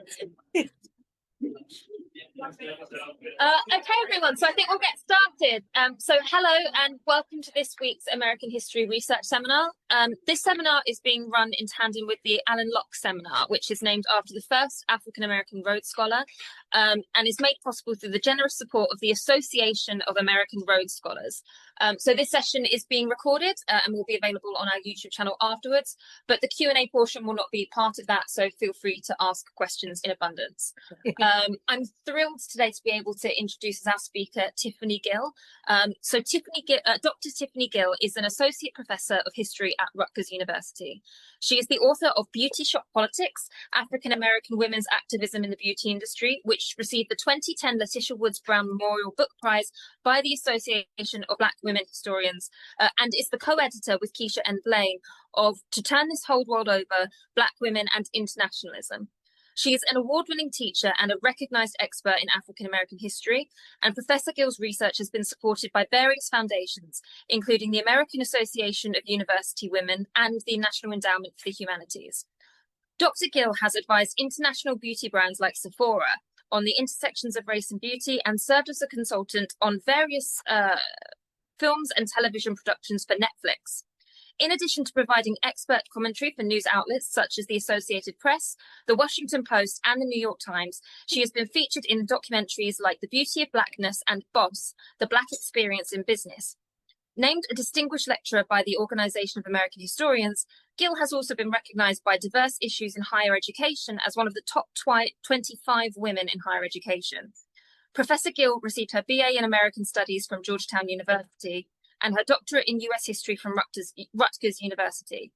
Okay, everyone. So I think we'll get started. So hello and welcome to this week's American History Research Seminar. This seminar is being run in tandem with the Alan Locke Seminar, which is named after the first African-American Rhodes Scholar, and is made possible through the generous support of the Association of American Rhodes Scholars. So this session is being recorded and will be available on our YouTube channel afterwards, but the Q&A portion will not be part of that, so feel free to ask questions in abundance. I'm thrilled today to be able to introduce as our speaker Tiffany Gill. Dr. Tiffany Gill is an associate professor of history at Rutgers University. She is the author of Beauty Shop Politics, African American Women's Activism in the Beauty Industry, which received the 2010 Letitia Woods Brown Memorial Book Prize by the Association of Black Women Historians, and is the co-editor with Keisha N. Blaine of To Turn This Whole World Over, Black Women and Internationalism. She is an award-winning teacher and a recognized expert in African-American history, and Professor Gill's research has been supported by various foundations, including the American Association of University Women and the National Endowment for the Humanities. Dr. Gill has advised international beauty brands like Sephora on the intersections of race and beauty and served as a consultant on various films and television productions for Netflix. In addition to providing expert commentary for news outlets such as the Associated Press, the Washington Post, and the New York Times, she has been featured in documentaries like The Beauty of Blackness and Boss, The Black Experience in Business. Named a distinguished lecturer by the Organization of American Historians, Gill has also been recognized by Diverse Issues in Higher Education as one of the top 25 women in higher education. Professor Gill received her BA in American Studies from Georgetown University and her doctorate in US history from Rutgers University.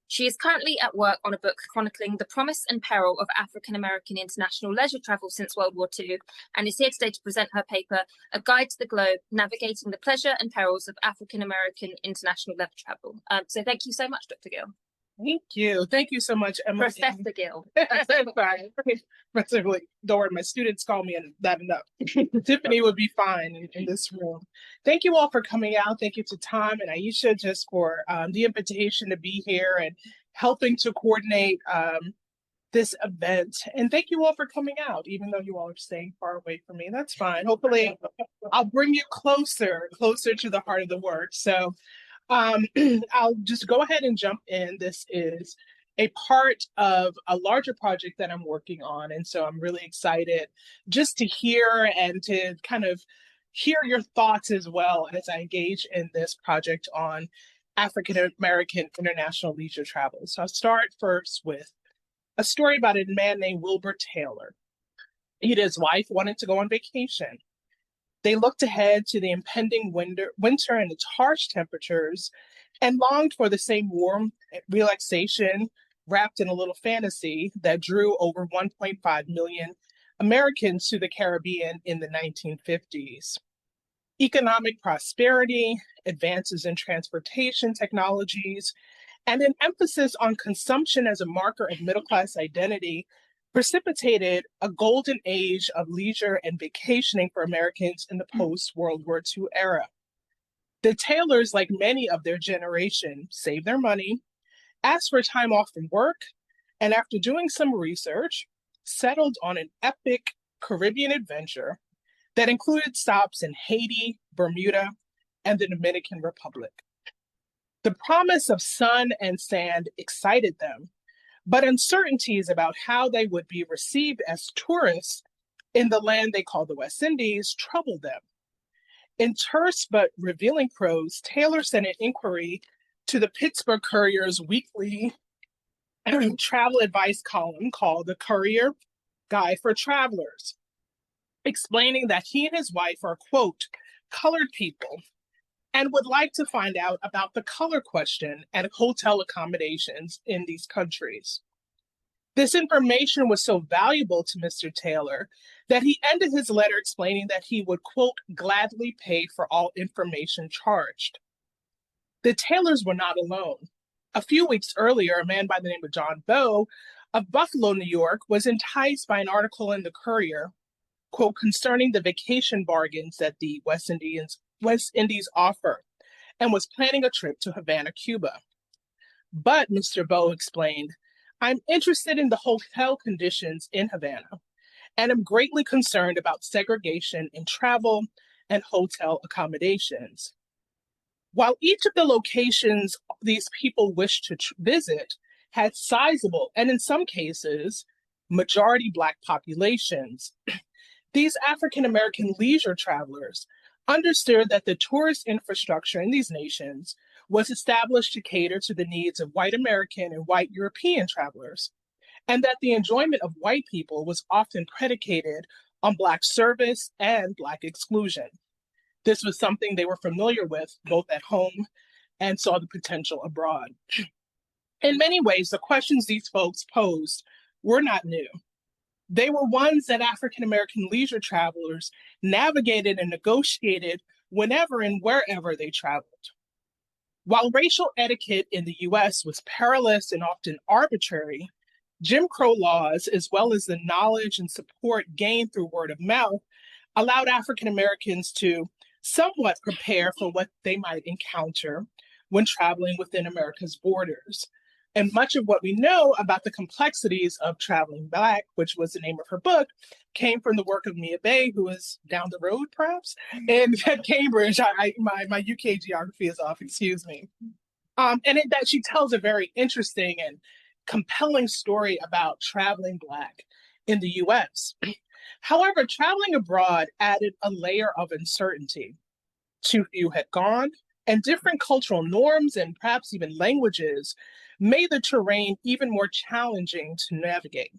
She is currently at work on a book chronicling the promise and peril of African-American international leisure travel since World War II, and is here today to present her paper, A Guide to the Globe, Navigating the Pleasure and Perils of African-American International Leisure Travel. So thank you so much, Dr. Gill. Thank you. Thank you so much, Emma. Professor Gill. Fine. Don't worry, my students call me that enough. Tiffany would be fine in this room. Thank you all for coming out. Thank you to Tom and Aisha just for the invitation to be here and helping to coordinate this event. And thank you all for coming out, even though you all are staying far away from me. That's fine. Hopefully, I'll bring you closer to the heart of the work. So I'll just go ahead and jump in. This is a part of a larger project that I'm working on. And so I'm really excited just to hear and to kind of hear your thoughts as well as I engage in this project on African-American international leisure travel. So I'll start first with a story about a man named Wilbur Taylor. He and his wife wanted to go on vacation. They looked ahead to the impending winter and its harsh temperatures and longed for the same warm relaxation wrapped in a little fantasy that drew over 1.5 million Americans to the Caribbean in the 1950s. Economic prosperity, advances in transportation technologies, and an emphasis on consumption as a marker of middle-class identity precipitated a golden age of leisure and vacationing for Americans in the post-World War II era. The Taylors, like many of their generation, saved their money, asked for time off from work, and after doing some research, settled on an epic Caribbean adventure that included stops in Haiti, Bermuda, and the Dominican Republic. The promise of sun and sand excited them, but uncertainties about how they would be received as tourists in the land they call the West Indies troubled them. In terse but revealing prose, Taylor sent an inquiry to the Pittsburgh Courier's weekly travel advice column called The Courier Guide for Travelers, explaining that he and his wife are, quote, colored people, and would like to find out about the color question and hotel accommodations in these countries. This information was so valuable to Mr. Taylor that he ended his letter explaining that he would, quote, gladly pay for all information charged. The Taylors were not alone. A few weeks earlier, a man by the name of John Bowe of Buffalo, New York, was enticed by an article in the Courier, quote, concerning the vacation bargains that the West Indies offer, and was planning a trip to Havana, Cuba. But, Mr. Bowe explained, I'm interested in the hotel conditions in Havana, and am greatly concerned about segregation in travel and hotel accommodations. While each of the locations these people wished to visit had sizable, and in some cases, majority Black populations, these African American leisure travelers understood that the tourist infrastructure in these nations was established to cater to the needs of white American and white European travelers, and that the enjoyment of white people was often predicated on Black service and Black exclusion. This was something they were familiar with both at home and saw the potential abroad. In many ways, the questions these folks posed were not new. They were ones that African American leisure travelers navigated and negotiated whenever and wherever they traveled. While racial etiquette in the US was perilous and often arbitrary, Jim Crow laws, as well as the knowledge and support gained through word of mouth, allowed African Americans to somewhat prepare for what they might encounter when traveling within America's borders. And much of what we know about the complexities of traveling Black, which was the name of her book, came from the work of Mia Bay, who is down the road, perhaps, and at Cambridge. My UK geography is off, excuse me. That she tells a very interesting and compelling story about traveling Black in the US. However, traveling abroad added a layer of uncertainty. Too few had gone, and different cultural norms and perhaps even languages made the terrain even more challenging to navigate.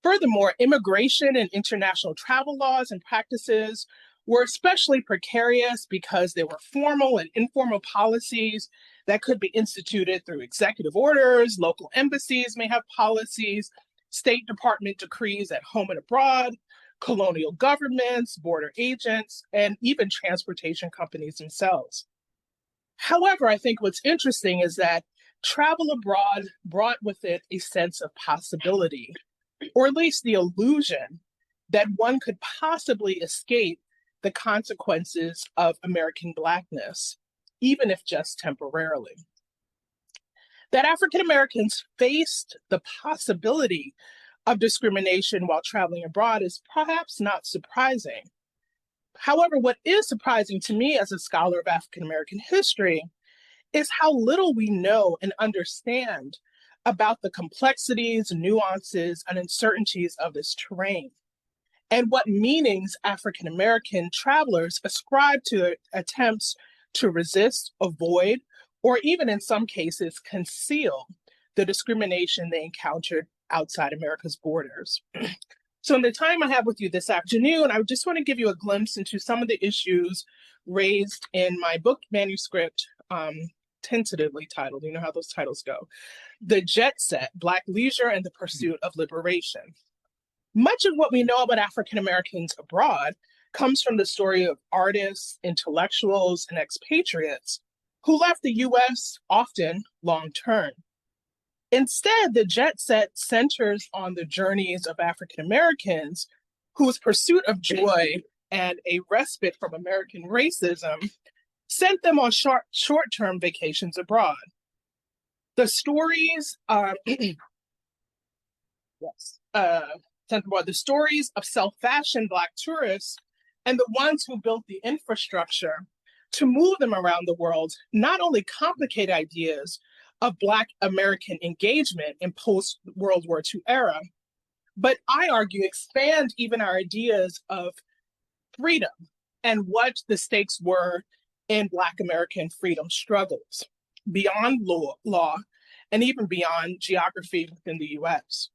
Furthermore, immigration and international travel laws and practices were especially precarious because they were formal and informal policies that could be instituted through executive orders, local embassies may have policies, State Department decrees at home and abroad, colonial governments, border agents, and even transportation companies themselves. However, I think what's interesting is that travel abroad brought with it a sense of possibility, or at least the illusion that one could possibly escape the consequences of American Blackness, even if just temporarily. That African Americans faced the possibility of discrimination while traveling abroad is perhaps not surprising. However, what is surprising to me as a scholar of African American history is how little we know and understand about the complexities, nuances, and uncertainties of this terrain, and what meanings African American travelers ascribe to attempts to resist, avoid, or even in some cases conceal the discrimination they encountered outside America's borders. So in the time I have with you this afternoon, I just want to give you a glimpse into some of the issues raised in my book manuscript, tentatively titled, you know how those titles go, The Jet Set, Black Leisure and the Pursuit of Liberation. Much of what we know about African Americans abroad comes from the story of artists, intellectuals, and expatriates who left the US often long-term. Instead, the Jet Set centers on the journeys of African Americans whose pursuit of joy and a respite from American racism sent them on short-term vacations abroad. The stories the stories of self-fashioned Black tourists and the ones who built the infrastructure to move them around the world not only complicate ideas of Black American engagement in post-World War II era, but I argue expand even our ideas of freedom and what the stakes were in Black American freedom struggles beyond law and even beyond geography within the US.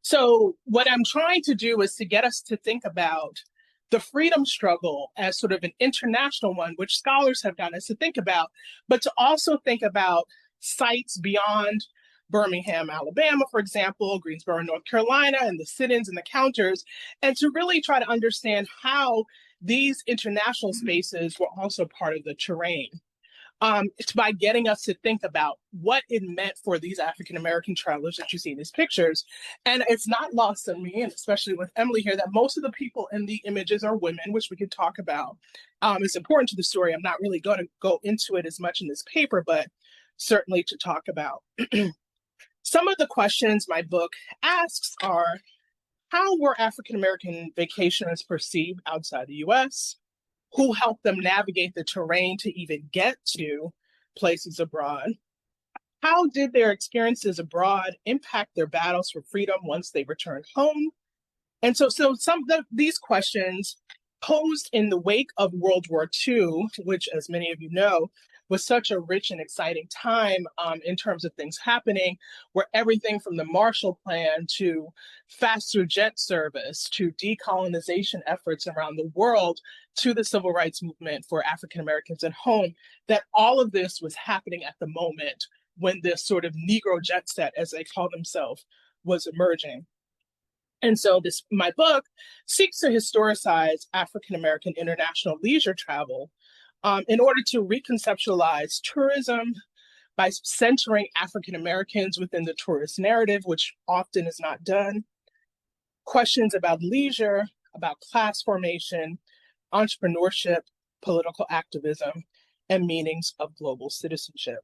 So what I'm trying to do is to get us to think about the freedom struggle as sort of an international one, which scholars have gotten us to think about, but to also think about sites beyond Birmingham, Alabama, for example, Greensboro, North Carolina, and the sit-ins and the counters, and to really try to understand how these international spaces were also part of the terrain. It's by getting us to think about what it meant for these African-American travelers that you see in these pictures. And it's not lost on me, and especially with Emily here, that most of the people in the images are women, which we could talk about. It's important to the story. I'm not really going to go into it as much in this paper, but certainly to talk about. Some of the questions my book asks are, how were African American vacationers perceived outside the US? Who helped them navigate the terrain to even get to places abroad? How did their experiences abroad impact their battles for freedom once they returned home? And so some of these questions posed in the wake of World War II, which, as many of you know, was such a rich and exciting time in terms of things happening, where everything from the Marshall Plan to faster jet service to decolonization efforts around the world to the civil rights movement for African Americans at home, that all of this was happening at the moment when this sort of Negro jet set, as they call themselves, was emerging. And so my book seeks to historicize African American international leisure travel in order to reconceptualize tourism by centering African Americans within the tourist narrative, which often is not done. Questions about leisure, about class formation, entrepreneurship, political activism, and meanings of global citizenship.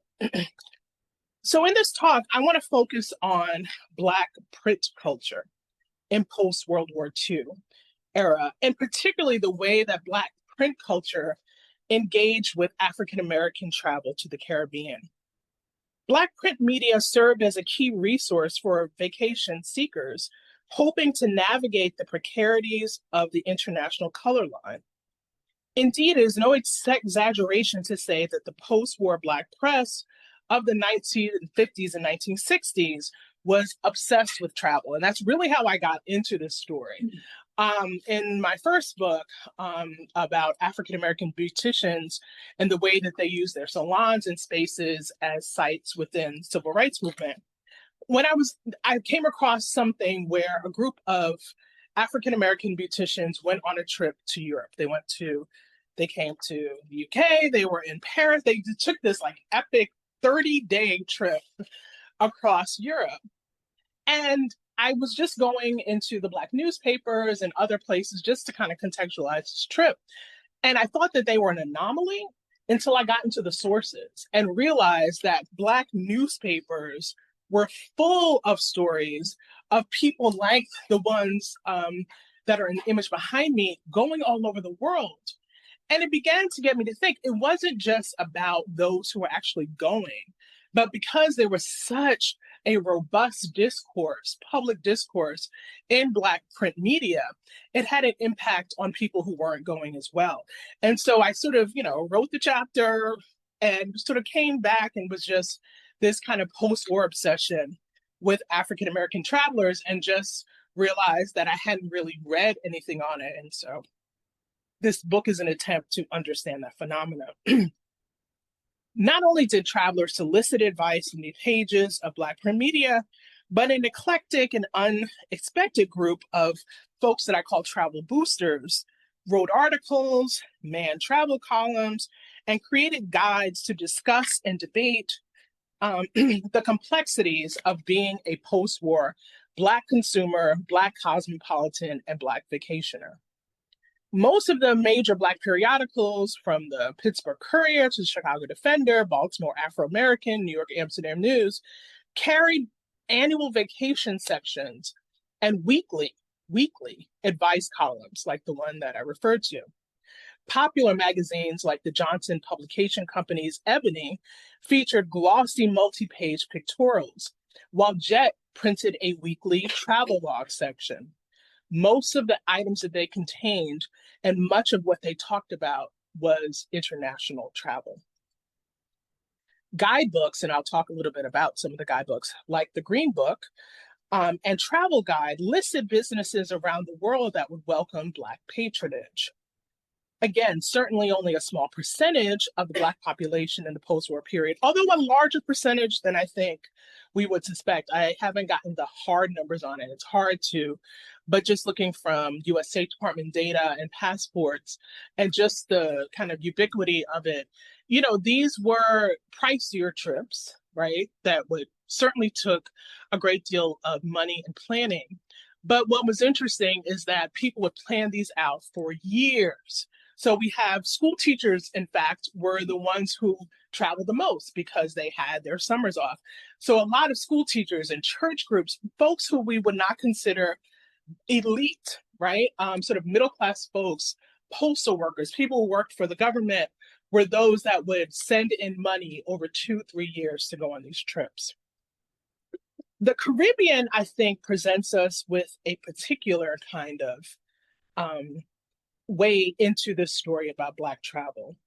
So in this talk, I want to focus on Black print culture in post-World War II era, and particularly the way that Black print culture engaged with African-American travel to the Caribbean. Black print media served as a key resource for vacation seekers, hoping to navigate the precarities of the international color line. Indeed, it is no exaggeration to say that the post-war Black press of the 1950s and 1960s was obsessed with travel. And that's really how I got into this story. In my first book about African-American beauticians and the way that they use their salons and spaces as sites within civil rights movement, I came across something where a group of African-American beauticians went on a trip to Europe. They came to the UK, they were in Paris, they took this like epic 30-day trip across Europe. And I was just going into the Black newspapers and other places just to kind of contextualize this trip. And I thought that they were an anomaly until I got into the sources and realized that Black newspapers were full of stories of people like the ones that are in the image behind me going all over the world. And it began to get me to think it wasn't just about those who were actually going, but because there was such a robust discourse, public discourse in Black print media, it had an impact on people who weren't going as well. And so I sort of, wrote the chapter and sort of came back and was just this kind of post-war obsession with African-American travelers and just realized that I hadn't really read anything on it. And so this book is an attempt to understand that phenomenon. Not only did travelers solicit advice in the pages of Black print media, but an eclectic and unexpected group of folks that I call travel boosters wrote articles, manned travel columns, and created guides to discuss and debate the complexities of being a post-war Black consumer, Black cosmopolitan, and Black vacationer. Most of the major Black periodicals, from the Pittsburgh Courier to the Chicago Defender, Baltimore Afro-American, New York Amsterdam News, carried annual vacation sections and weekly advice columns like the one that I referred to. Popular magazines like the Johnson Publication Company's Ebony featured glossy multi-page pictorials, while Jet printed a weekly travel log section. Most of the items that they contained and much of what they talked about was international travel. Guidebooks, and I'll talk a little bit about some of the guidebooks, like the Green Book and Travel Guide, listed businesses around the world that would welcome Black patronage. Again, certainly only a small percentage of the Black population in the post-war period, although a larger percentage than I think we would suspect. I haven't gotten the hard numbers on it. It's hard to, but just looking from US State Department data and passports and just the kind of ubiquity of it, these were pricier trips, right? That would certainly took a great deal of money and planning. But what was interesting is that people would plan these out for years. So we have school teachers, in fact, were the ones who traveled the most because they had their summers off. So a lot of school teachers and church groups, folks who we would not consider elite, right? Sort of middle class folks, postal workers, people who worked for the government, were those that would send in money over 2-3 years to go on these trips. The Caribbean, I think, presents us with a particular kind of way into this story about Black travel.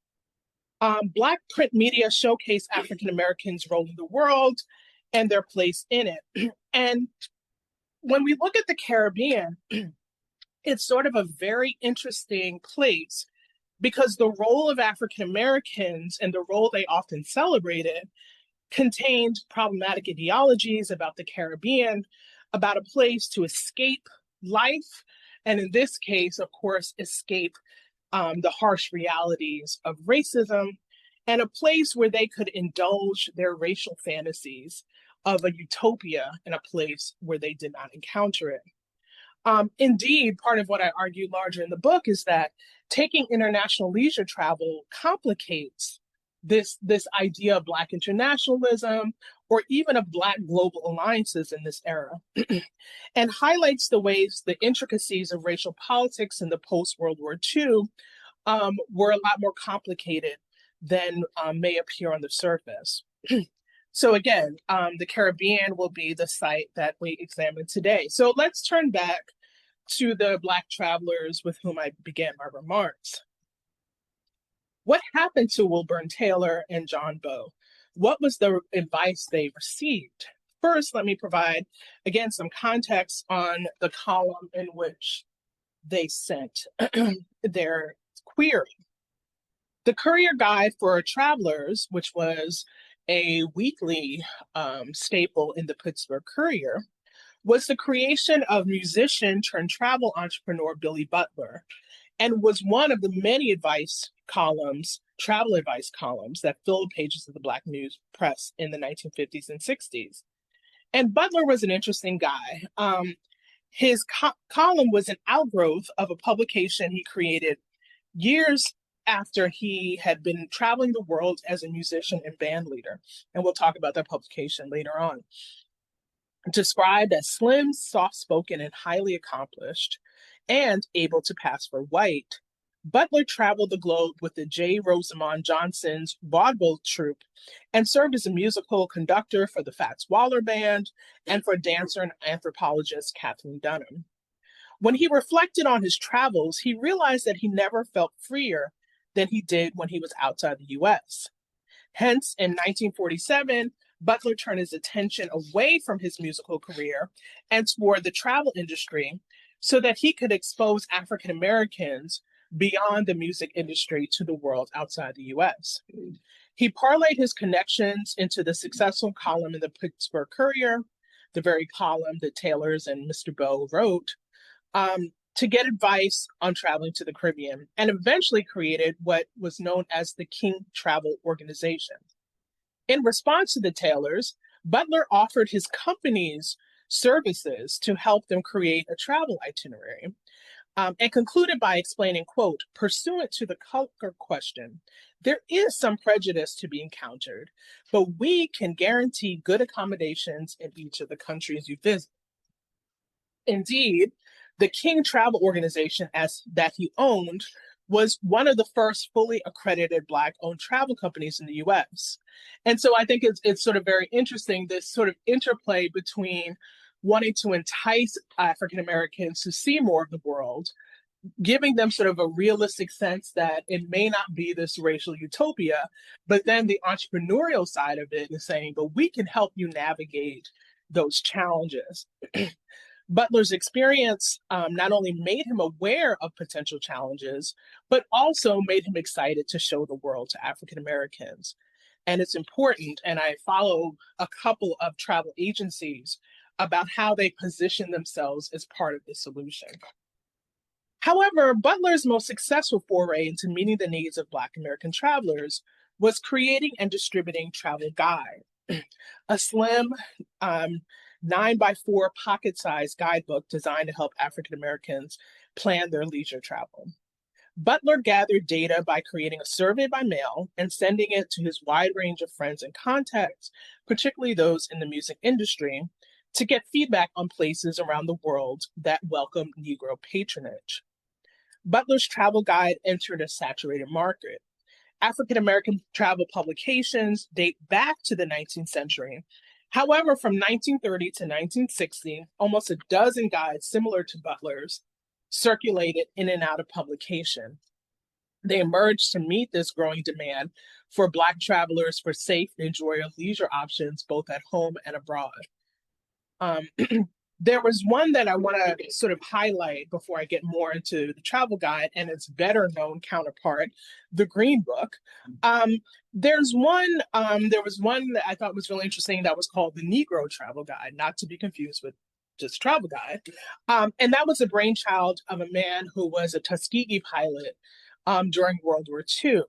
Black print media showcase African Americans' role in the world and their place in it. And when we look at the Caribbean, it's sort of a very interesting place because the role of African Americans and the role they often celebrated contained problematic ideologies about the Caribbean, about a place to escape life, and in this case, of course, escape the harsh realities of racism, and a place where they could indulge their racial fantasies of a utopia in a place where they did not encounter it. Indeed, part of what I argue larger in the book is that taking international leisure travel complicates this idea of Black internationalism or even of Black global alliances in this era, and highlights the ways the intricacies of racial politics in the post-World War II were a lot more complicated than may appear on the surface. So again, the Caribbean will be the site that we examine today. So let's turn back to the Black travelers with whom I began my remarks. What happened to Wilburn Taylor and John Bow? What was the advice they received? First, let me provide, again, some context on the column in which they sent their query. The Courier Guide for Travelers, which was a weekly staple in the Pittsburgh Courier, was the creation of musician turned travel entrepreneur Billy Butler, and was one of the many advice columns, travel advice columns, that filled pages of the Black news press in the 1950s and 60s. And Butler was an interesting guy. His column was an outgrowth of a publication he created years after he had been traveling the world as a musician and band leader. And we'll talk about that publication later on. Described as slim, soft-spoken, and highly accomplished, and able to pass for white, Butler traveled the globe with the J. Rosamond Johnson's vaudeville troupe and served as a musical conductor for the Fats Waller Band and for dancer and anthropologist Kathleen Dunham. When he reflected on his travels, he realized that he never felt freer than he did when he was outside the US. Hence, in 1947, Butler turned his attention away from his musical career and toward the travel industry so that he could expose African Americans beyond the music industry to the world outside the US. He parlayed his connections into the successful column in the Pittsburgh Courier, the very column that Taylors and Mr. Bow wrote, to get advice on traveling to the Caribbean, and eventually created what was known as the King Travel Organization. In response to the Taylors, Butler offered his company's services to help them create a travel itinerary, and concluded by explaining, quote, pursuant to the color question, there is some prejudice to be encountered, but we can guarantee good accommodations in each of the countries you visit. Indeed, the King Travel Organization, as that he owned, was one of the first fully accredited Black-owned travel companies in the US. And so I think it's sort of very interesting, this sort of interplay between wanting to entice African Americans to see more of the world, giving them sort of a realistic sense that it may not be this racial utopia, but then the entrepreneurial side of it is saying, but we can help you navigate those challenges. Butler's experience not only made him aware of potential challenges, but also made him excited to show the world to African Americans. And it's important, and I follow a couple of travel agencies about how they position themselves as part of the solution. However, Butler's most successful foray into meeting the needs of Black American travelers was creating and distributing Travel Guide, a slim 9x4 pocket-sized guidebook designed to help African Americans plan their leisure travel. Butler gathered data by creating a survey by mail and sending it to his wide range of friends and contacts, particularly those in the music industry, to get feedback on places around the world that welcomed Negro patronage. Butler's travel guide entered a saturated market. African American travel publications date back to the 19th century. However, from 1930 to 1960, almost a dozen guides similar to Butler's circulated in and out of publication. They emerged to meet this growing demand for Black travelers for safe and enjoyable leisure options, both at home and abroad. There was one that I want to sort of highlight before I get more into the travel guide and its better known counterpart, the Green Book. There was one that I thought was really interesting that was called the Negro Travel Guide, not to be confused with just travel guide. And that was a brainchild of a man who was a Tuskegee pilot during World War II.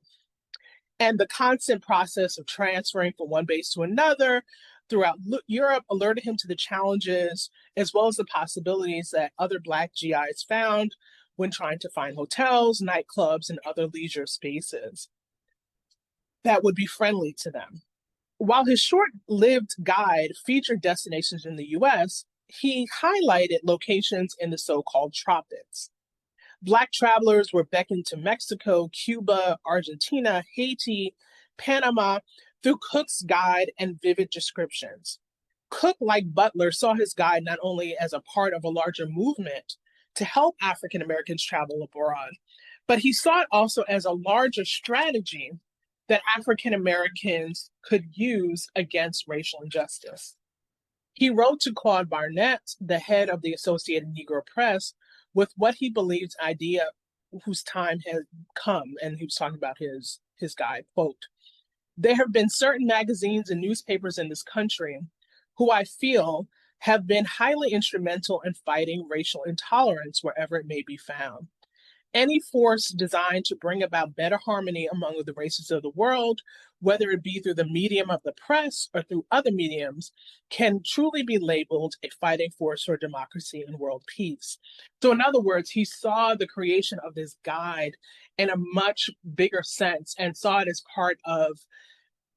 And the constant process of transferring from one base to another throughout Europe alerted him to the challenges as well as the possibilities that other Black GIs found when trying to find hotels, nightclubs, and other leisure spaces that would be friendly to them. While his short-lived guide featured destinations in the US, he highlighted locations in the so-called tropics. Black travelers were beckoned to Mexico, Cuba, Argentina, Haiti, Panama through Cook's guide and vivid descriptions. Cook, like Butler, saw his guide not only as a part of a larger movement to help African Americans travel abroad, but he saw it also as a larger strategy that African Americans could use against racial injustice. He wrote to Claude Barnett, the head of the Associated Negro Press, with what he believes idea whose time had come, and he was talking about his guide, quote, "There have been certain magazines and newspapers in this country who I feel have been highly instrumental in fighting racial intolerance wherever it may be found. Any force designed to bring about better harmony among the races of the world, whether it be through the medium of the press or through other mediums, can truly be labeled a fighting force for democracy and world peace." So, in other words, he saw the creation of this guide in a much bigger sense and saw it as part of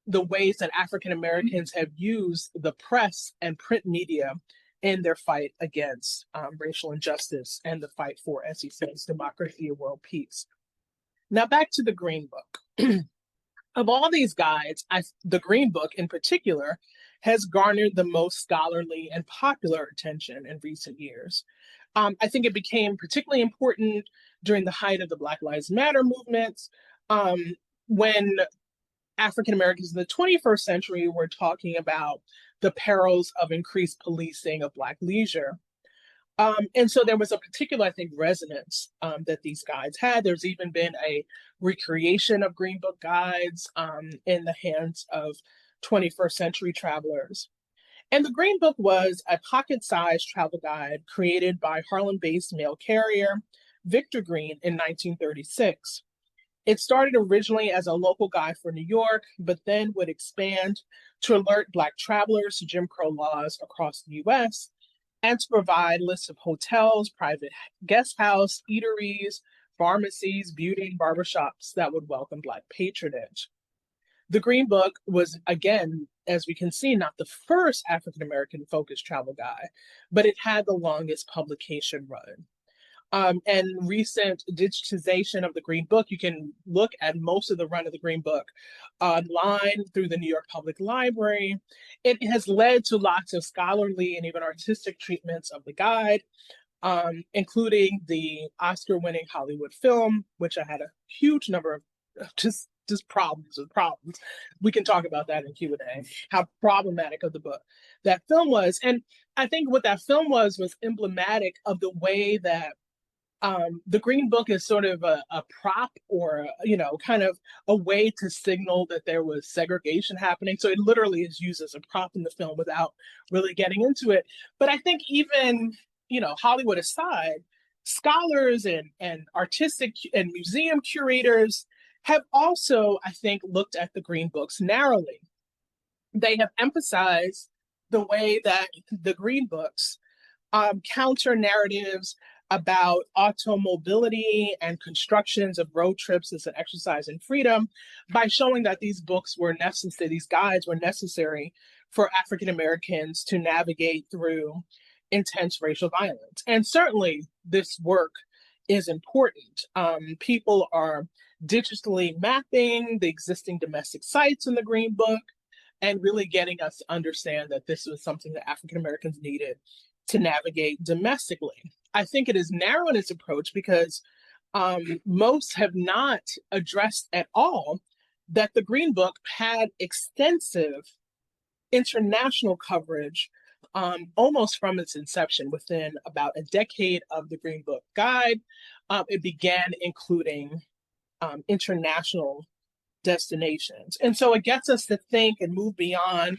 the ways that African Americans have used the press and print media in their fight against racial injustice and the fight for, as he says, democracy and world peace. Now, back to the Green Book. Of all these guides, the Green Book in particular has garnered the most scholarly and popular attention in recent years. I think it became particularly important during the height of the Black Lives Matter movements, when African Americans in the 21st century were talking about the perils of increased policing of Black leisure. And so there was a particular, I think, resonance that these guides had. There's even been a recreation of Green Book guides in the hands of 21st century travelers. And the Green Book was a pocket-sized travel guide created by Harlem-based mail carrier Victor Green in 1936. It started originally as a local guide for New York, but then would expand to alert Black travelers to Jim Crow laws across the US and to provide lists of hotels, private guest house, eateries, pharmacies, beauty, and barbershops that would welcome Black patronage. The Green Book was, again, as we can see, not the first African American focused travel guide, but it had the longest publication run. And recent digitization of the Green Book, you can look at most of the run of the Green Book online through the New York Public Library. It has led to lots of scholarly and even artistic treatments of the guide, including the Oscar-winning Hollywood film, which I had a huge number of just problems with problems. We can talk about that in Q&A, how problematic of the book that film was. And I think what that film was emblematic of the way that the Green Book is sort of a prop or, kind of a way to signal that there was segregation happening. So it literally is used as a prop in the film without really getting into it. But I think even, Hollywood aside, scholars and artistic and museum curators have also, I think, looked at the Green Books narrowly. They have emphasized the way that the Green Books counter narratives about automobility and constructions of road trips as an exercise in freedom by showing that these books were necessary, these guides were necessary for African Americans to navigate through intense racial violence. And certainly this work is important. People are digitally mapping the existing domestic sites in the Green Book and really getting us to understand that this was something that African Americans needed to navigate domestically. I think it is narrow in its approach because most have not addressed at all that the Green Book had extensive international coverage almost from its inception. Within about a decade of the Green Book Guide, it began including international destinations. And so it gets us to think and move beyond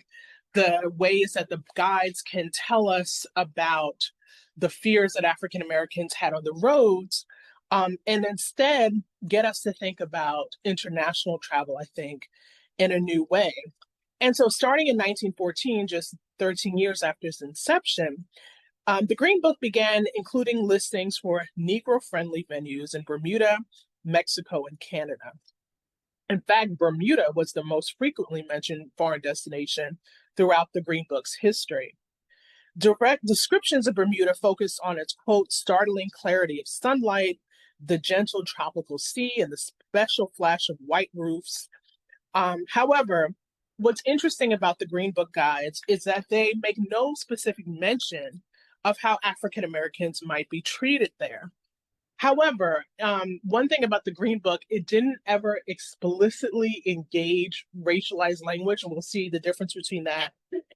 the ways that the guides can tell us about the fears that African Americans had on the roads, and instead get us to think about international travel, I think, in a new way. And so starting in 1914, just 13 years after its inception, the Green Book began including listings for Negro-friendly venues in Bermuda, Mexico, and Canada. In fact, Bermuda was the most frequently mentioned foreign destination throughout the Green Book's history. Direct descriptions of Bermuda focused on its, quote, startling clarity of sunlight, the gentle tropical sea, and the special flash of white roofs. However, what's interesting about the Green Book guides is that they make no specific mention of how African Americans might be treated there. However, one thing about the Green Book, it didn't ever explicitly engage racialized language, and we'll see the difference between that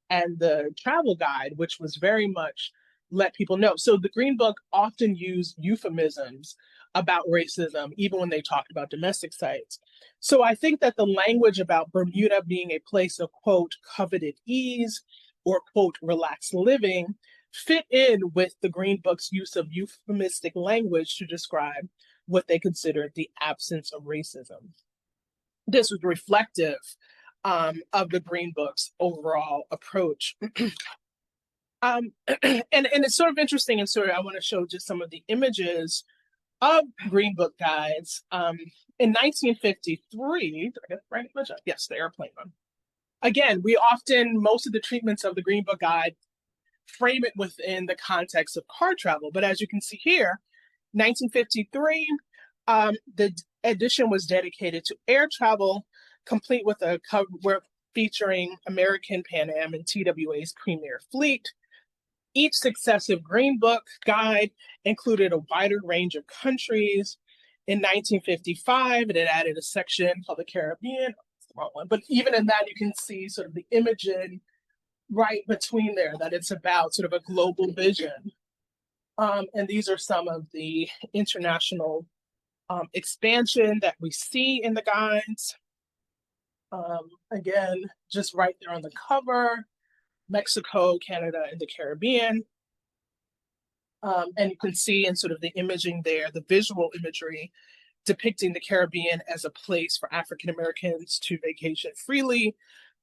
and the travel guide, which was very much let people know. So the Green Book often used euphemisms about racism, even when they talked about domestic sites. So I think that the language about Bermuda being a place of, quote, coveted ease or, quote, relaxed living fit in with the Green Book's use of euphemistic language to describe what they considered the absence of racism. This was reflective of the Green Book's overall approach. And it's sort of interesting, and sort of I want to show just some of the images of Green Book guides. In 1953, did I get the right image? Yes, the airplane one. Again, most of the treatments of the Green Book Guide frame it within the context of car travel. But as you can see here, 1953, the edition was dedicated to air travel, complete with a cover featuring American Pan Am and TWA's premier fleet. Each successive Green Book guide included a wider range of countries. In 1955, it had added a section called the Caribbean. That's the wrong one. But even in that, you can see sort of the imaging right between there, that it's about sort of a global vision. And these are some of the international expansion that we see in the guides. Again, just right there on the cover, Mexico, Canada, and the Caribbean. And you can see in sort of the imaging there, the visual imagery depicting the Caribbean as a place for African Americans to vacation freely.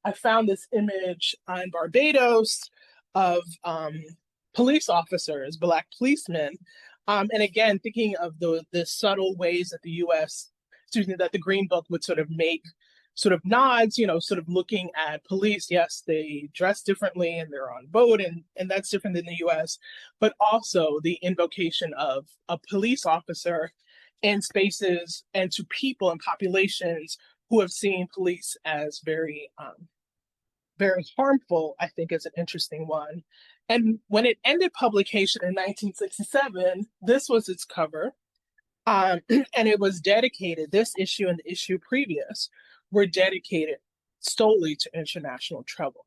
I found this image in Barbados of police officers, Black policemen. And again, thinking of the subtle ways that that the Green Book would sort of make sort of nods, sort of looking at police. Yes, they dress differently and they're on boat, and that's different than the US, but also the invocation of a police officer in spaces and to people and populations who have seen police as very harmful, I think is an interesting one. And when it ended publication in 1967, this was its cover. And it was dedicated, this issue and the issue previous were dedicated solely to international travel.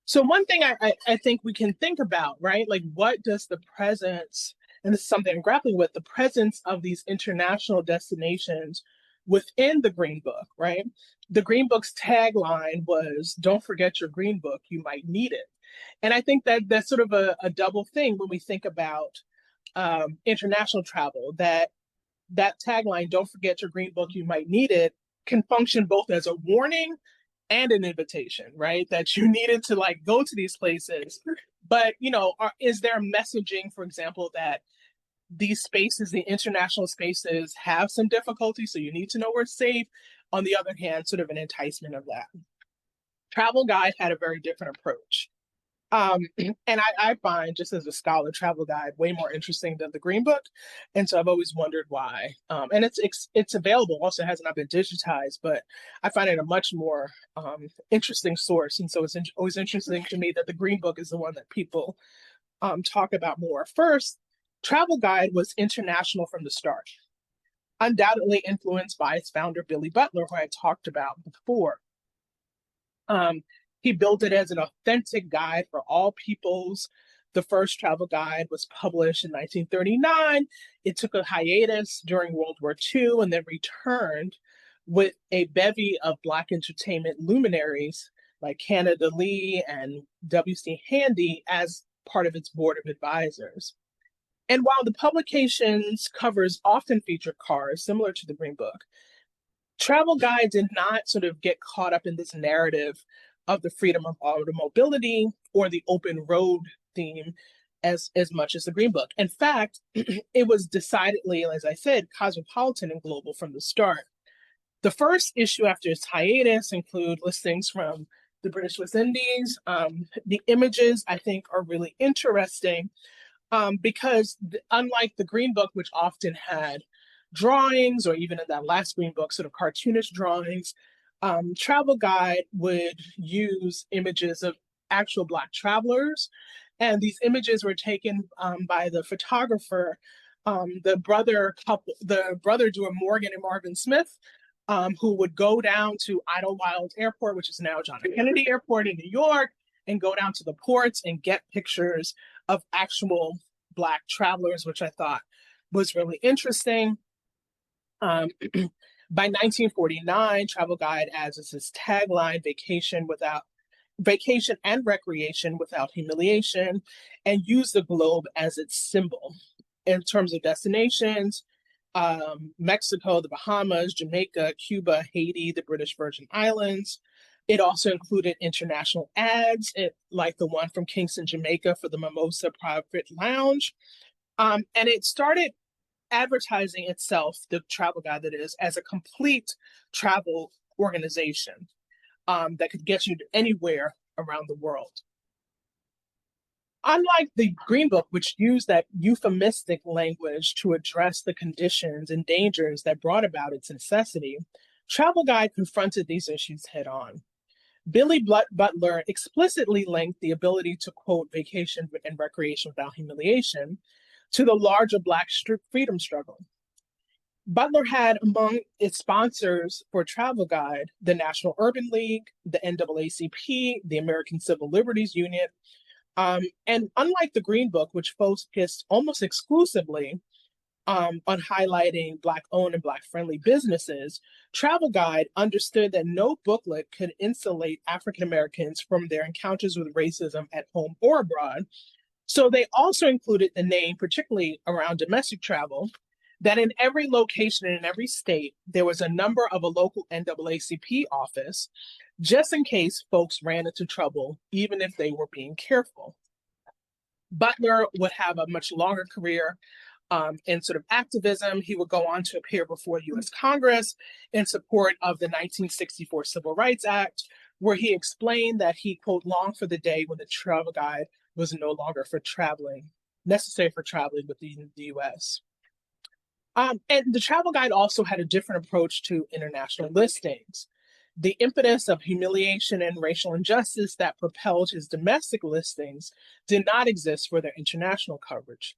So one thing I think we can think about, right? Like, what does the presence, and this is something I'm grappling with, the presence of these international destinations within the Green Book, right? The Green Book's tagline was, "Don't forget your Green Book, you might need it." And I think that that's sort of a double thing when we think about international travel, that tagline, "Don't forget your Green Book, you might need it," can function both as a warning and an invitation, right? That you needed to like go to these places. But, is there messaging, for example, that these spaces, the international spaces, have some difficulty, so you need to know where it's safe. On the other hand, sort of an enticement of that. Travel Guide had a very different approach. And I find, just as a scholar, Travel Guide way more interesting than the Green Book, and so I've always wondered why. And it's available. Also, has not been digitized, but I find it a much more interesting source, and so it's always interesting to me that the Green Book is the one that people talk about more. First, Travel Guide was international from the start, undoubtedly influenced by its founder Billy Butler, who I talked about before. He built it as an authentic guide for all peoples. The first travel guide was published in 1939. It took a hiatus during World War II and then returned with a bevy of Black entertainment luminaries like Canada Lee and W.C. Handy as part of its board of advisors. And while the publication's covers often feature cars, similar to the Green Book, Travel Guide did not sort of get caught up in this narrative of the freedom of automobility or the open road theme as much as the Green Book. In fact, it was decidedly, as I said, cosmopolitan and global from the start. The first issue after its hiatus include listings from the British West Indies. The images, I think, are really interesting because unlike the Green Book, which often had drawings, or even in that last Green Book, sort of cartoonish drawings, Travel Guide would use images of actual Black travelers. And these images were taken by the photographer, the brother duo Morgan and Marvin Smith, who would go down to Idlewild Airport, which is now John F. Kennedy Airport in New York, and go down to the ports and get pictures of actual Black travelers, which I thought was really interesting. By 1949, Travel Guide adds as its tagline, vacation and recreation without humiliation, and use the globe as its symbol. In terms of destinations, Mexico, the Bahamas, Jamaica, Cuba, Haiti, the British Virgin Islands. It also included international ads, like the one from Kingston, Jamaica for the Mimosa Private Lounge. And it started advertising itself, the Travel Guide that is, as a complete travel organization that could get you to anywhere around the world. Unlike the Green Book, which used that euphemistic language to address the conditions and dangers that brought about its necessity, Travel Guide confronted these issues head on. Billy Butler explicitly linked the ability to quote vacation and recreation without humiliation to the larger Black freedom struggle. Butler had among its sponsors for Travel Guide the National Urban League, the NAACP, the American Civil Liberties Union, and unlike the Green Book, which focused almost exclusively on highlighting Black-owned and Black-friendly businesses, Travel Guide understood that no booklet could insulate African Americans from their encounters with racism at home or abroad. So they also included the name, particularly around domestic travel, that in every location and in every state, there was a number of a local NAACP office, just in case folks ran into trouble, even if they were being careful. Butler would have a much longer career in sort of activism. He would go on to appear before U.S. Congress in support of the 1964 Civil Rights Act, where he explained that he, quote, longed for the day when the Travel Guide was no longer necessary for traveling within the U.S. And the Travel Guide also had a different approach to international listings. The impetus of humiliation and racial injustice that propelled his domestic listings did not exist for their international coverage.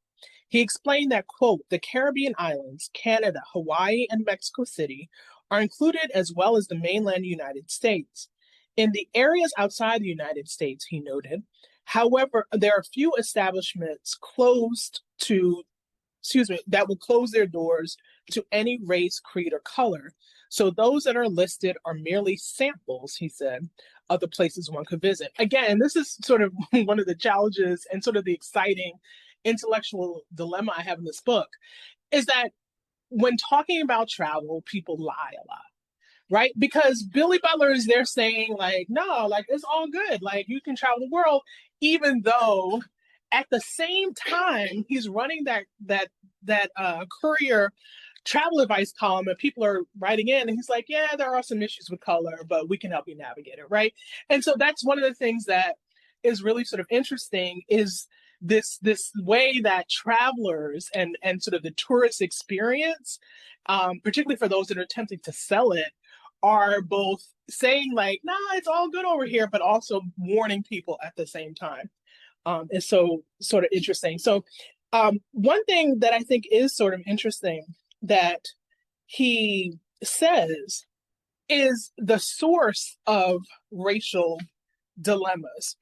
He explained that, quote, the Caribbean islands, Canada, Hawaii, and Mexico City are included as well as the mainland United States. In the areas outside the United States, he noted, however, there are few establishments that will close their doors to any race, creed, or color. So those that are listed are merely samples, he said, of the places one could visit. Again, this is sort of one of the challenges and sort of the exciting intellectual dilemma I have in this book, is that when talking about travel, people lie a lot, right? Because Billy Butler is there saying like, no, like it's all good. Like you can travel the world, even though at the same time, he's running that courier travel advice column, and people are writing in, and he's like, yeah, there are some issues with color, but we can help you navigate it, right? And so that's one of the things that is really sort of interesting, is this way that travelers and sort of the tourist experience, particularly for those that are attempting to sell it, are both saying like, nah, it's all good over here, but also warning people at the same time. Is so sort of interesting. So one thing that I think is sort of interesting that he says is the source of racial dilemmas.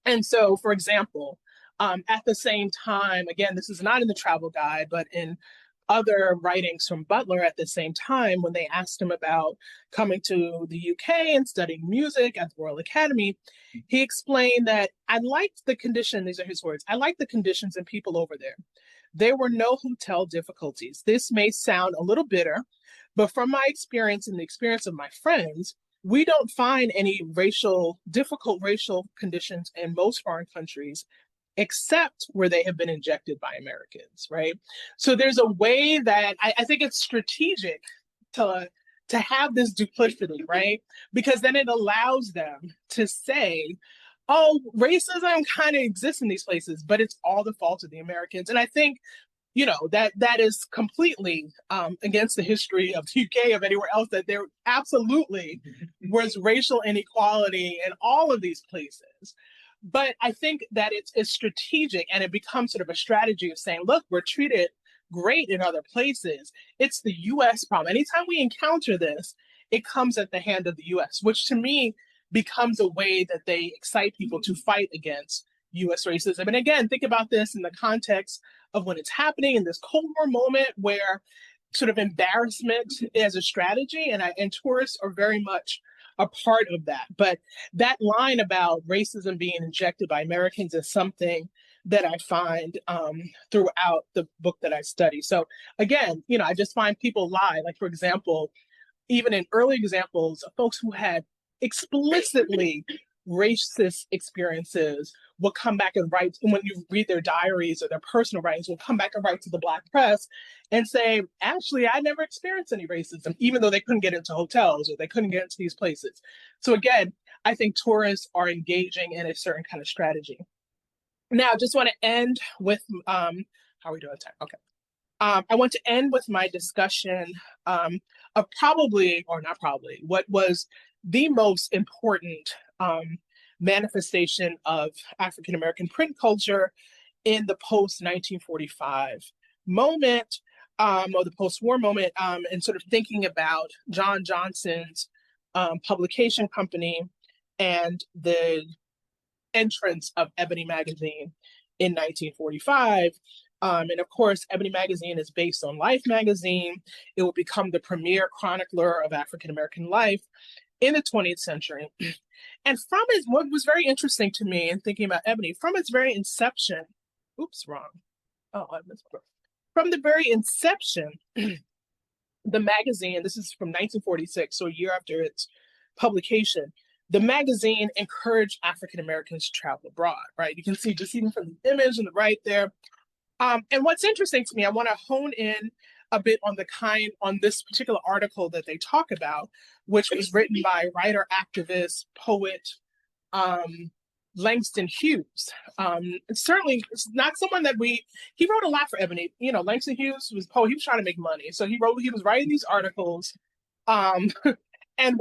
And so, for example, at the same time, again, this is not in the travel guide, but in other writings from Butler at the same time, when they asked him about coming to the UK and studying music at the Royal Academy, he explained that I liked the condition, these are his words, I liked the conditions and people over there. There were no hotel difficulties. This may sound a little bitter, but from my experience and the experience of my friends, we don't find any difficult racial conditions in most foreign countries, except where they have been injected by Americans, right? So there's a way that I think it's strategic to have this duplicity, right? Because then it allows them to say, oh, racism kind of exists in these places, but it's all the fault of the Americans. And I think, you know, that is completely against the history of the UK, of anywhere else, that there absolutely was racial inequality in all of these places. But I think that it's strategic, and it becomes sort of a strategy of saying, look, we're treated great in other places. It's the US problem. Anytime we encounter this, it comes at the hand of the US, which to me becomes a way that they excite people to fight against US racism. And again, think about this in the context of when it's happening in this Cold War moment, where sort of embarrassment as a strategy, and tourists are very much a part of that. But that line about racism being injected by Americans is something that I find throughout the book that I study. So again, you know, I just find people lie. Like, for example, even in early examples of folks who had explicitly racist experiences will come back and write, when you read their diaries or their personal writings, will come back and write to the Black press and say, actually, I never experienced any racism, even though they couldn't get into hotels or they couldn't get into these places. So again, I think tourists are engaging in a certain kind of strategy. Now, I just want to end with, how are we doing time? Okay. I want to end with my discussion of probably, or not probably, what was the most important manifestation of African American print culture in the post-1945 moment, or the post-war moment, and sort of thinking about John Johnson's publication company and the entrance of Ebony magazine in 1945. And of course, Ebony magazine is based on Life magazine. It will become the premier chronicler of African American life in the 20th century. And from it, what was very interesting to me in thinking about Ebony, from its very inception, oops, wrong. Oh, I missed it. From the very inception, the magazine, this is from 1946, so a year after its publication, the magazine encouraged African Americans to travel abroad, right? You can see just even from the image on the right there. And what's interesting to me, I want to hone in a bit on this particular article that they talk about, which was written by writer, activist, poet, Langston Hughes. Certainly it's not someone that he wrote a lot for Ebony. You know, Langston Hughes was a poet, he was trying to make money. So he was writing these articles. And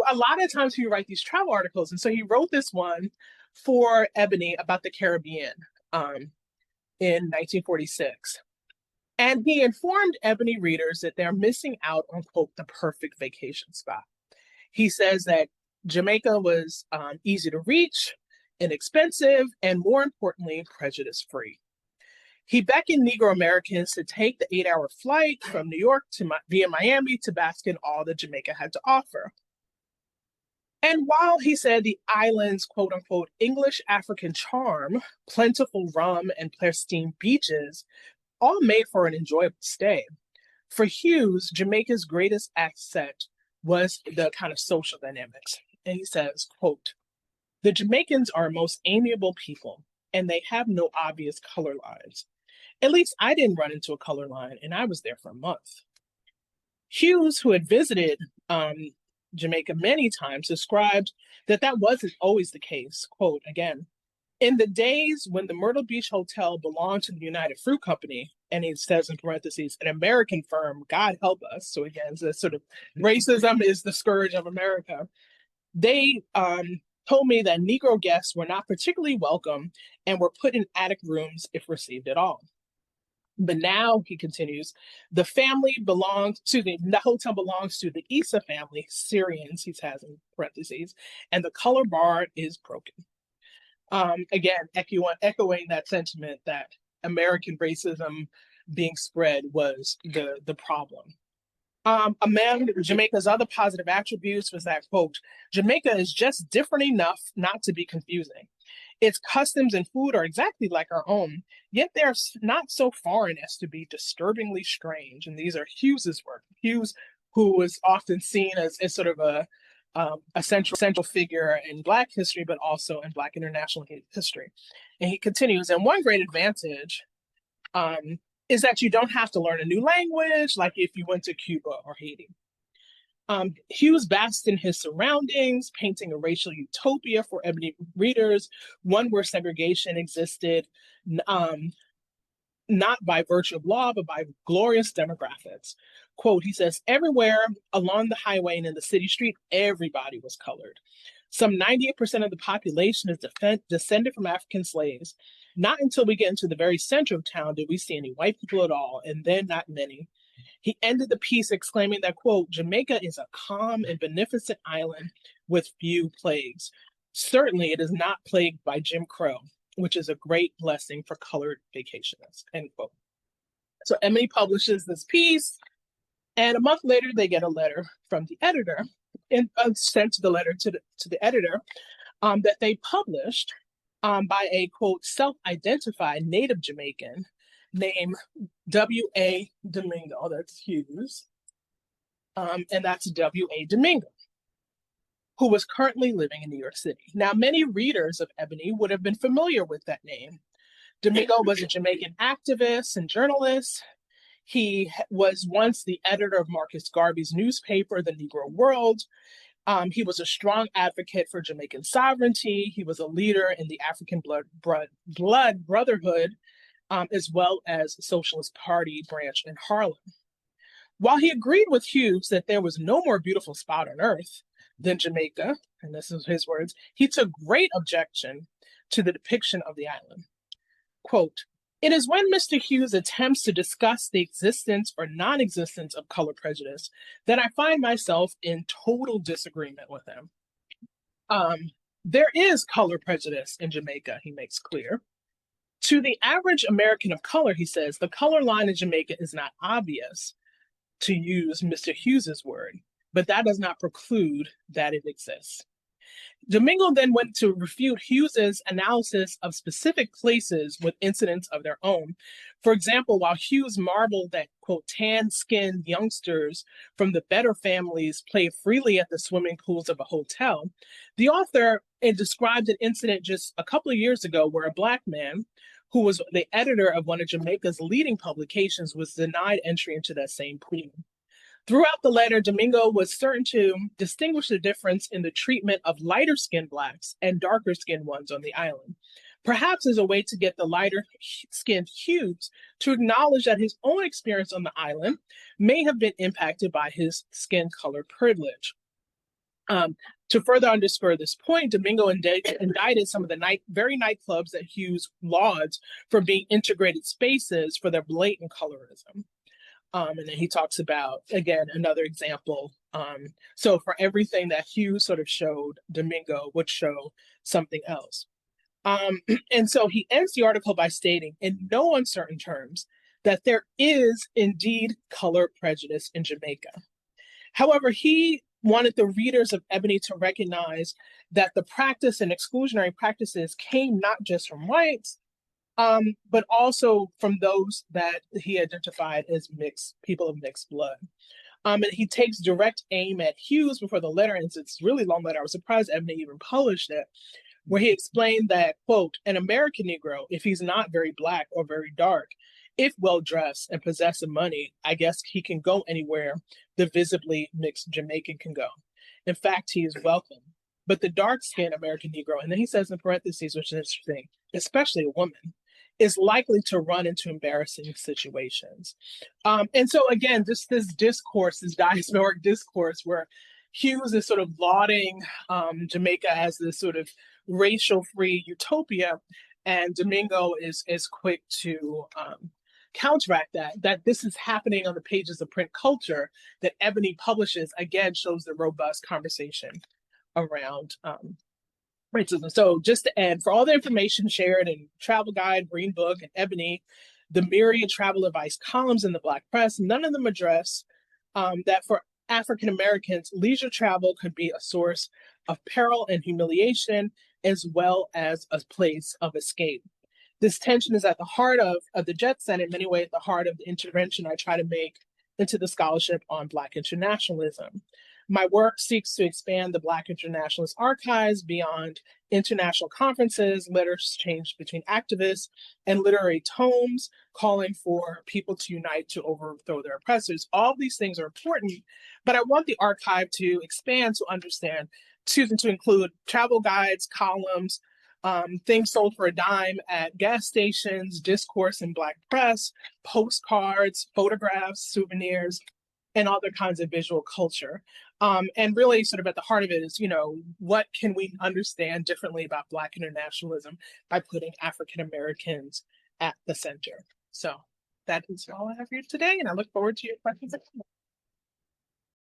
a lot of times he would write these travel articles. And so he wrote this one for Ebony about the Caribbean in 1946. And he informed Ebony readers that they're missing out on, quote, the perfect vacation spot. He says that Jamaica was easy to reach, inexpensive, and more importantly, prejudice-free. He beckoned Negro Americans to take the 8-hour flight from New York via Miami to bask in all that Jamaica had to offer. And while he said the island's, quote unquote, English African charm, plentiful rum, and pristine beaches all made for an enjoyable stay, for Hughes, Jamaica's greatest asset was the kind of social dynamics. And he says, quote, "The Jamaicans are a most amiable people. and they have no obvious color lines. At least I didn't run into a color line, and I was there for a month. Hughes, who had visited Jamaica many times, described that that wasn't always the case. Quote again, in the days when the Myrtle Beach Hotel belonged to the United Fruit Company, and he says in parentheses, an American firm, God help us. So again, the sort of racism is the scourge of America. They told me that Negro guests were not particularly welcome and were put in attic rooms if received at all. But now, he continues, the hotel belongs to the Issa family, Syrians, he has in parentheses, and the color bar is broken. Again, echoing that sentiment that American racism being spread was the problem. Among Jamaica's other positive attributes was that, quote, Jamaica is just different enough not to be confusing. Its customs and food are exactly like our own, yet they're not so foreign as to be disturbingly strange. And these are Hughes's work. Hughes, who was often seen as sort of a central figure in Black history, but also in Black international history. And he continues, and one great advantage is that you don't have to learn a new language, like if you went to Cuba or Haiti. Hughes basked in his surroundings, painting a racial utopia for Ebony readers, one where segregation existed not by virtue of law, but by glorious demographics. Quote, he says, everywhere along the highway and in the city street, everybody was colored. Some 98% of the population is descended from African slaves. Not until we get into the very center of town did we see any white people at all, and then not many. He ended the piece exclaiming that, quote, Jamaica is a calm and beneficent island with few plagues. Certainly it is not plagued by Jim Crow, which is a great blessing for colored vacationists, end quote. So Ebony publishes this piece, and a month later they get a letter from the editor, and sent the letter to the editor that they published by a, quote, self-identified native Jamaican named W.A. Domingo. That's Hughes. And that's W.A. Domingo, who was currently living in New York City. Now, many readers of Ebony would have been familiar with that name. Domingo was a Jamaican activist and journalist. He was once the editor of Marcus Garvey's newspaper, The Negro World. He was a strong advocate for Jamaican sovereignty. He was a leader in the African Blood Brotherhood, as well as Socialist Party branch in Harlem. While he agreed with Hughes that there was no more beautiful spot on earth than Jamaica, and this is his words, he took great objection to the depiction of the island. Quote, it is when Mr. Hughes attempts to discuss the existence or non-existence of color prejudice that I find myself in total disagreement with him. There is color prejudice in Jamaica, he makes clear. To the average American of color, he says, the color line in Jamaica is not obvious, to use Mr. Hughes's word, but that does not preclude that it exists. Domingo then went to refute Hughes's analysis of specific places with incidents of their own. For example, while Hughes marveled that, quote, tan-skinned youngsters from the better families play freely at the swimming pools of a hotel, the author described an incident just a couple of years ago where a Black man, who was the editor of one of Jamaica's leading publications, was denied entry into that same pool. Throughout the letter, Domingo was certain to distinguish the difference in the treatment of lighter-skinned Blacks and darker-skinned ones on the island, perhaps as a way to get the lighter-skinned Hughes to acknowledge that his own experience on the island may have been impacted by his skin color privilege. To further underscore this point, Domingo indicted some of the very nightclubs that Hughes lauds for being integrated spaces for their blatant colorism. And then he talks about, again, another example. So for everything that Hughes sort of showed, Domingo would show something else. And so he ends the article by stating, in no uncertain terms, that there is indeed color prejudice in Jamaica. However, he wanted the readers of Ebony to recognize that the practice and exclusionary practices came not just from whites, but also from those that he identified as people of mixed blood. And he takes direct aim at Hughes before the letter ends. It's a really long letter. I was surprised Ebony even published it. where he explained that, quote, an American Negro, if he's not very black or very dark, if well dressed and possessed of money, I guess he can go anywhere the visibly mixed Jamaican can go. In fact, he is welcome. But the dark skinned American Negro, and then he says in parentheses, which is interesting, especially a woman, is likely to run into embarrassing situations. And so, again, just this discourse, this diasporic discourse, where Hughes is sort of lauding Jamaica as this sort of racial free utopia, and Domingo is quick to counteract that this is happening on the pages of print culture that Ebony publishes, again, shows the robust conversation around racism. So just to end, for all the information shared in Travel Guide, Green Book, and Ebony, the myriad travel advice columns in the Black press, none of them address that for African Americans, leisure travel could be a source of peril and humiliation, as well as a place of escape. This tension is at the heart of the Jet Set, in many ways, at the heart of the intervention I try to make into the scholarship on Black internationalism. My work seeks to expand the Black internationalist archives beyond international conferences, letters exchanged between activists, and literary tomes calling for people to unite to overthrow their oppressors. All these things are important, but I want the archive to expand to include travel guides, columns, things sold for a dime at gas stations, discourse in Black press, postcards, photographs, souvenirs, and other kinds of visual culture. And really sort of at the heart of it is, what can we understand differently about Black internationalism by putting African Americans at the center? So that is all I have for you today, and I look forward to your questions.